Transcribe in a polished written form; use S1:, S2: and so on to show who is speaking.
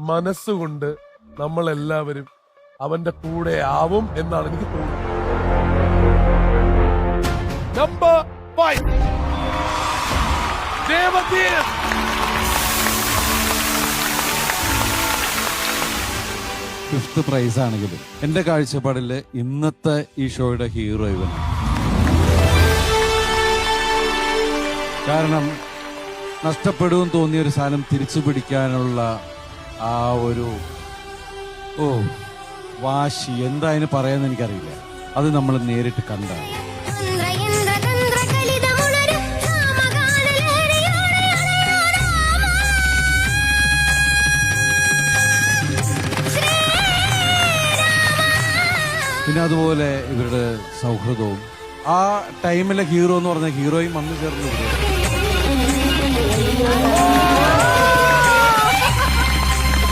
S1: മനസ്സുകൊണ്ട് നമ്മളെല്ലാവരും അവന്റെ കൂടെ ആവും എന്നാണ് എനിക്ക് തോന്നുന്നത്. നമ്പർ 5 ദേവതീർ.
S2: ഫിഫ്ത്ത് പ്രൈസ് ആണെങ്കിലും എന്റെ കാഴ്ചപ്പാടിൽ ഇന്നത്തെ ഈ ഷോയുടെ ഹീറോ ഇവനാണ്. കാരണം നഷ്ടപ്പെടുമെന്ന് തോന്നിയ ഒരു സാധനം തിരിച്ചു പിടിക്കാനുള്ള ആ ഒരു വാശി എന്താ അതിന് പറയാന്ന് എനിക്കറിയില്ല. അത് നമ്മൾ നേരിട്ട് കണ്ടാണ്. പിന്നെ അതുപോലെ ഇവരുടെ സൗഹൃദവും ആ ടൈമിലെ ഹീറോ എന്ന് പറഞ്ഞ ഹീറോയും വന്നു ചേർന്ന്